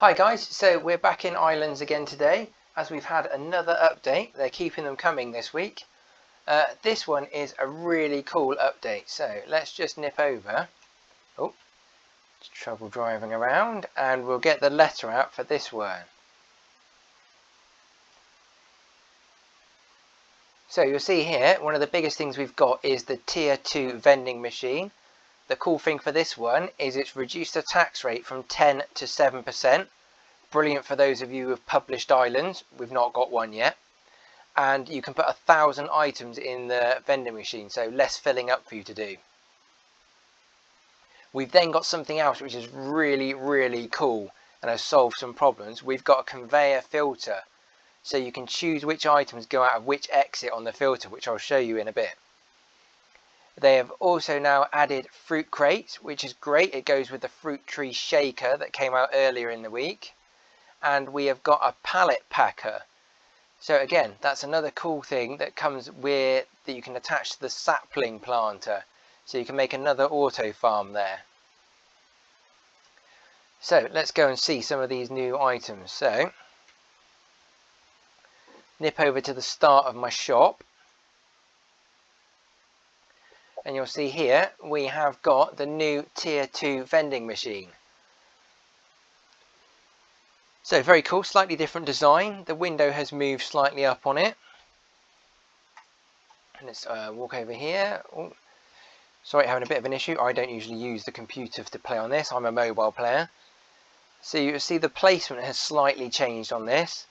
Hi guys, so we're back in Islands again today as we've had another update. They're keeping them coming this week. This one is a really cool update, so let's just nip over. Oh, it's trouble driving around, and we'll get the letter out for this one. So you'll see here, one of the biggest things we've got is the Tier 2 vending machine. The cool thing for this one is it's reduced the tax rate from 10 to 7%. Brilliant for those of you who have published islands. We've not got one yet. And you can put 1,000 items in the vending machine, so less filling up for you to do. We've then got something else which is really cool and has solved some problems. We've got a conveyor filter, so you can choose which items go out of which exit on the filter, which I'll show you in a bit. They have also now added fruit crates, which is great. It goes with the fruit tree shaker that came out earlier in the week. And we have got a pallet packer. So again, that's another cool thing that comes with that you can attach to the sapling planter. So you can make another auto farm there. So let's go and see some of these new items. So nip over to the start of my shop. And you'll see here we have got the new Tier 2 vending machine. So very cool, slightly different design. The window has moved slightly up on it. And let's walk over here. Oh, sorry, having a bit of an issue. I don't usually use the computer to play on this. I'm a mobile player. So you see the placement has slightly changed on this.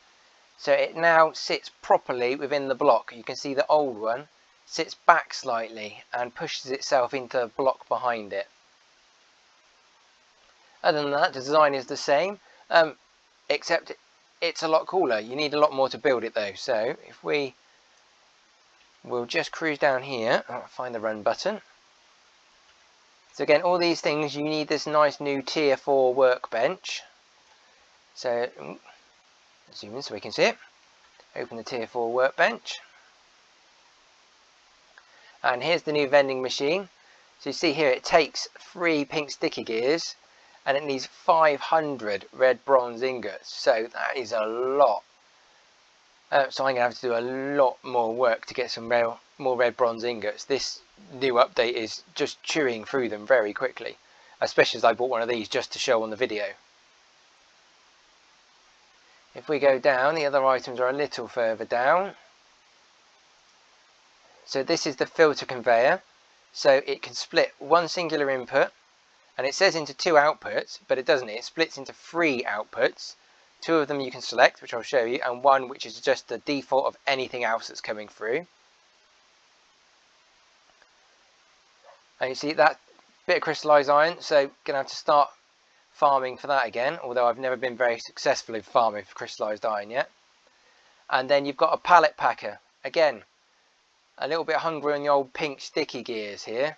So it now sits properly within the block. You can see the old one sits back slightly and pushes itself into the block behind it. Other than that, the design is the same, except it's a lot cooler. You need a lot more to build it though. So if we'll just cruise down here, find the run button. So again, all these things, you need this nice new Tier 4 workbench. So zoom in so we can see it. Open the Tier 4 workbench. And here's the new vending machine. So you see here it takes 3 pink sticky gears and it needs 500 red bronze ingots. So that is a lot. So I'm going to have to do a lot more work to get some more red bronze ingots. This new update is just chewing through them very quickly. Especially as I bought one of these just to show on the video. If we go down, the other items are a little further down. So this is the filter conveyor, so it can split one singular input, and it says into 2 outputs, but it doesn't. It splits into 3 outputs. 2 of them you can select, which I'll show you, and 1 which is just the default of anything else that's coming through. And you see that bit of crystallized iron, so gonna have to start farming for that again, although I've never been very successful in farming for crystallized iron yet. And then you've got a pallet packer, again. A little bit hungry on the old pink sticky gears here.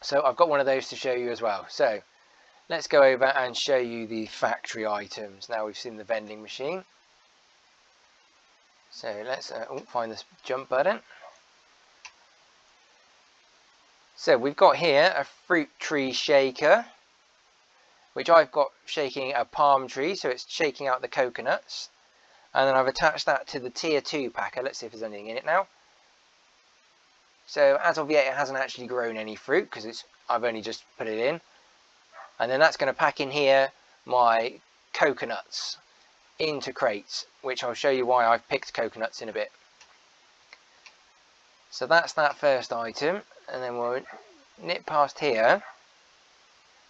So I've got one of those to show you as well. So let's go over and show you the factory items. Now we've seen the vending machine. So let's find this jump button. So we've got here a fruit tree shaker, which I've got shaking a palm tree, so it's shaking out the coconuts. And then I've attached that to the Tier 2 packer. Let's see if there's anything in it now. So as of yet, it hasn't actually grown any fruit because I've only just put it in. And then that's going to pack in here my coconuts into crates, which I'll show you why I've picked coconuts in a bit. So that's that first item. And then we'll nip past here.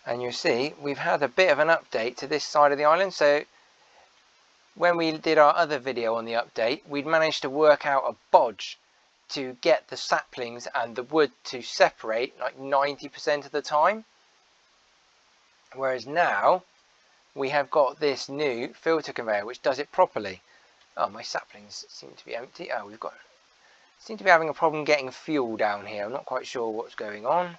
And you'll see we've had a bit of an update to this side of the island. So when we did our other video on the update, we'd managed to work out a bodge to get the saplings and the wood to separate like 90% of the time. Whereas now we have got this new filter conveyor which does it properly. Oh, my saplings seem to be empty. Oh, seem to be having a problem getting fuel down here. I'm not quite sure what's going on.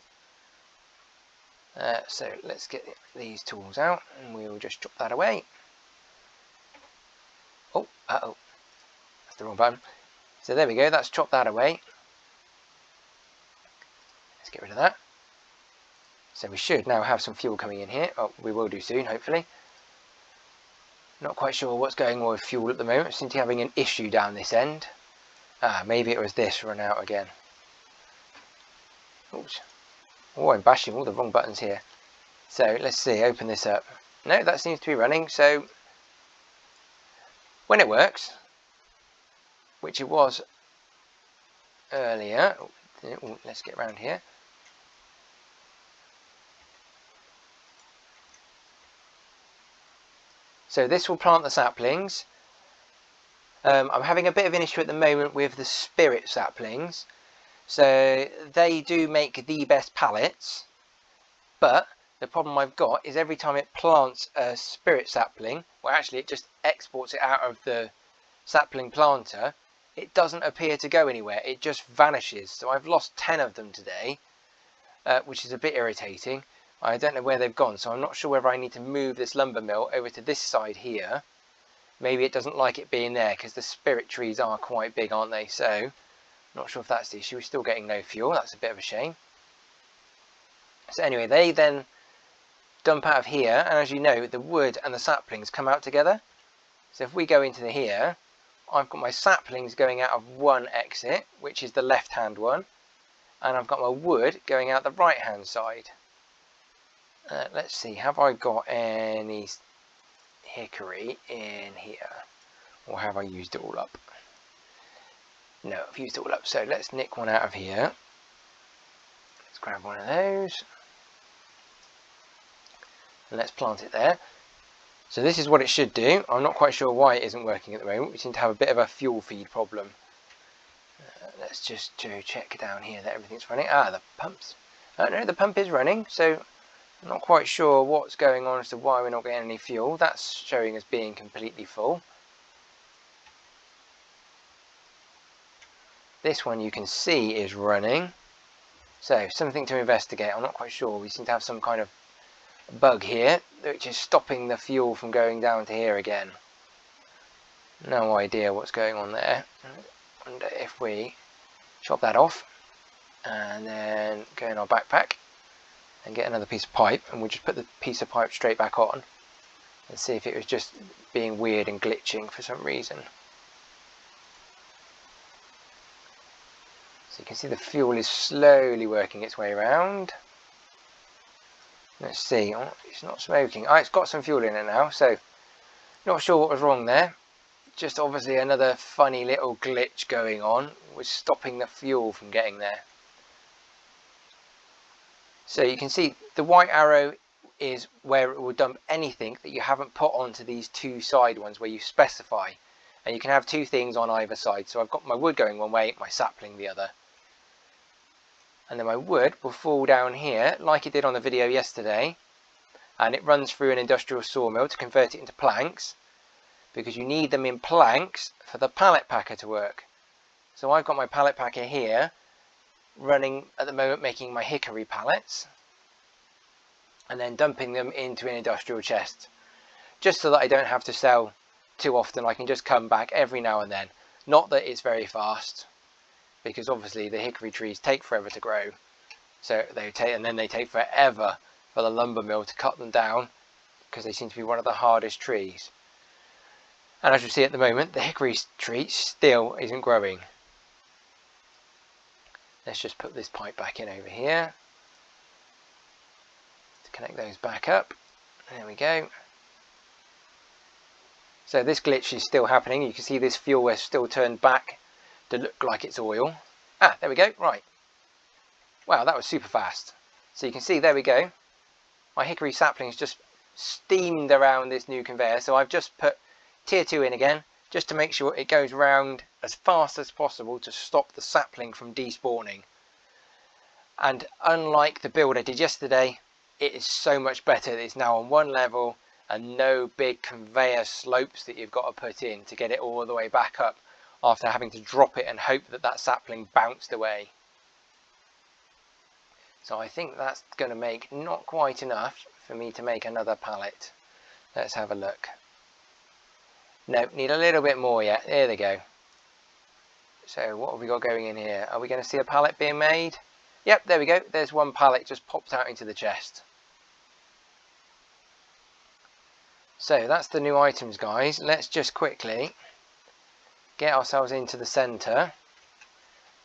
So let's get these tools out and we'll just chop that away. Oh, that's the wrong button. So there we go, that's chopped that away. Let's get rid of that. So we should now have some fuel coming in here. Oh, we will do soon, hopefully. Not quite sure what's going on with fuel at the moment. Seem to be having an issue down this end. Maybe it was this run out again. Oops. Oh, I'm bashing all the wrong buttons here. So let's see, open this up. No, that seems to be running. So when it works, which it was earlier, let's get around here. So this will plant the saplings. I'm having a bit of an issue at the moment with the spirit saplings. So they do make the best pallets, but the problem I've got is every time it plants a spirit sapling, well actually it just exports it out of the sapling planter, it doesn't appear to go anywhere, it just vanishes. So I've lost 10 of them today, which is a bit irritating. I don't know where they've gone, so I'm not sure whether I need to move this lumber mill over to this side here. Maybe it doesn't like it being there because the spirit trees are quite big, aren't they? So not sure if that's the issue. We're still getting no fuel. That's a bit of a shame. So anyway, they then dump out of here, and as you know, the wood and the saplings come out together. So if we go into here, I've got my saplings going out of one exit, which is the left hand one, and I've got my wood going out the right hand side. Let's see, have I got any hickory in here, or have I used it all up? No, I've used it all up. So let's nick one out of here. Let's grab one of those and let's plant it there. So this is what it should do. I'm not quite sure why it isn't working at the moment. We seem to have a bit of a fuel feed problem. Let's just check down here that everything's running. The pumps. No, the pump is running, so I'm not quite sure what's going on as to why we're not getting any fuel. That's showing as being completely full. This one you can see is running. So something to investigate. I'm not quite sure. We seem to have some kind of bug here, which is stopping the fuel from going down to here again. No idea what's going on there. I wonder if we chop that off and then go in our backpack and get another piece of pipe, and we'll just put the piece of pipe straight back on and see if it was just being weird and glitching for some reason. So you can see the fuel is slowly working its way around. Let's see, it's not smoking. It's got some fuel in it now, so not sure what was wrong there. Just obviously another funny little glitch going on, was stopping the fuel from getting there. So you can see the white arrow is where it will dump anything that you haven't put onto these two side ones where you specify. And you can have two things on either side. So I've got my wood going one way, my sapling the other. And then my wood will fall down here like it did on the video yesterday, and it runs through an industrial sawmill to convert it into planks, because you need them in planks for the pallet packer to work. So I've got my pallet packer here running at the moment, making my hickory pallets and then dumping them into an industrial chest, just so that I don't have to sell too often. I can just come back every now and then. Not that it's very fast, because obviously the hickory trees take forever to grow, so they take forever for the lumber mill to cut them down, because they seem to be one of the hardest trees. And as you see at the moment, the hickory tree still isn't growing. Let's just put this pipe back in over here to connect those back up. There we go. So this glitch is still happening. You can see this fuel is still turned back to look like it's oil. There we go. Right. Wow, that was super fast. So you can see, there we go. My hickory saplings just steamed around this new conveyor. So I've just put tier 2 in again, just to make sure it goes round as fast as possible to stop the sapling from despawning. And unlike the build I did yesterday, it is so much better. It's now on one level and no big conveyor slopes that you've got to put in to get it all the way back up after having to drop it and hope that that sapling bounced away. So I think that's going to make not quite enough for me to make another pallet. Let's have a look. No, need a little bit more yet. There they go. So what have we got going in here? Are we going to see a pallet being made? Yep, there we go. There's one pallet just popped out into the chest. So that's the new items, guys. Let's just quickly get ourselves into the center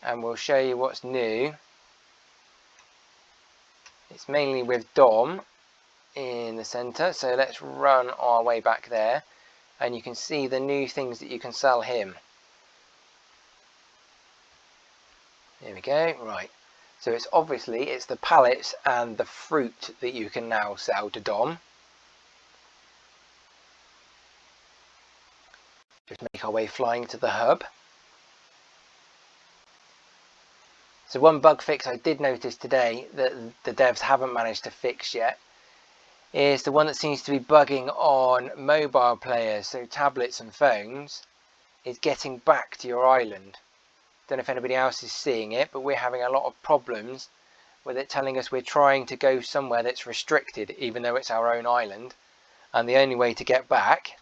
and we'll show you what's new. It's mainly with Dom in the center, so let's run our way back there and you can see the new things that you can sell him. There we go. Right, so it's the pallets and the fruit that you can now sell to Dom. Just make our way flying to the hub. So one bug fix I did notice today that the devs haven't managed to fix yet is the one that seems to be bugging on mobile players, so tablets and phones, is getting back to your island. Don't know if anybody else is seeing it, but we're having a lot of problems with it telling us we're trying to go somewhere that's restricted even though it's our own island, and the only way to get back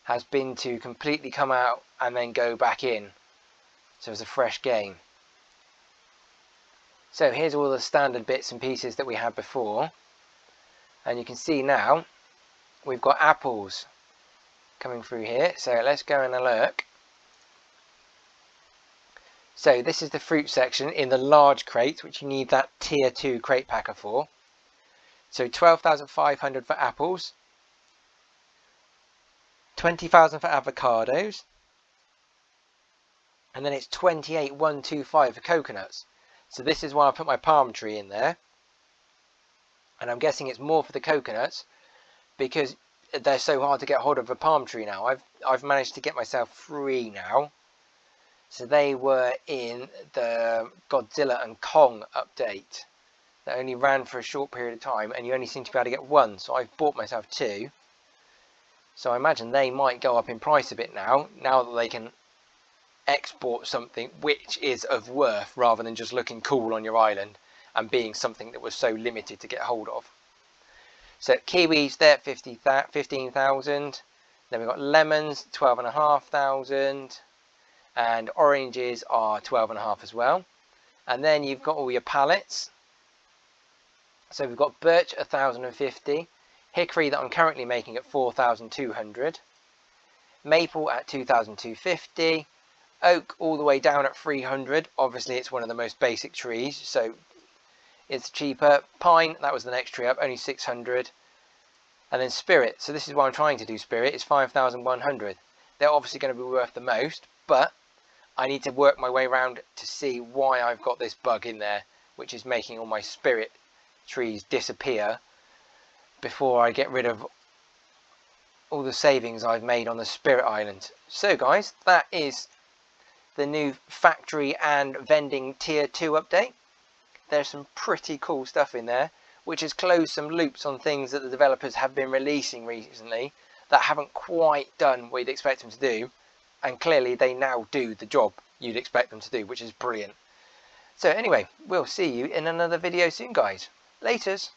has been to completely come out and then go back in, so it's a fresh game. So here's all the standard bits and pieces that we had before, and you can see now we've got apples coming through here, so let's go and look. So this is the fruit section in the large crates, which you need that tier 2 crate packer for. So 12,500 for apples, 20,000 for avocados, and then it's 28,125 for coconuts. So this is why I put my palm tree in there, and I'm guessing it's more for the coconuts because they're so hard to get hold of a palm tree now. I've managed to get myself 3 now. So they were in the Godzilla and Kong update that only ran for a short period of time, and you only seem to be able to get 1. So I've bought myself 2. So I imagine they might go up in price a bit now that they can export something which is of worth rather than just looking cool on your island and being something that was so limited to get hold of. So kiwis there, 15,000. Then we've got lemons, 12,500, and oranges are 12.5 as well. And then you've got all your pallets. So we've got birch 1,050, hickory that I'm currently making at 4,200, maple at 2,250, oak all the way down at 300. Obviously it's one of the most basic trees, so it's cheaper. Pine, that was the next tree up, only 600. And then spirit, so this is why I'm trying to do spirit, is 5,100. They're obviously going to be worth the most, but I need to work my way around to see why I've got this bug in there, which is making all my spirit trees disappear before I get rid of all the savings I've made on the spirit island. So guys, that is the new factory and vending tier 2 update. There's some pretty cool stuff in there, which has closed some loops on things that the developers have been releasing recently that haven't quite done what you'd expect them to do, and clearly they now do the job you'd expect them to do, which is brilliant. So anyway, we'll see you in another video soon, guys. Laters.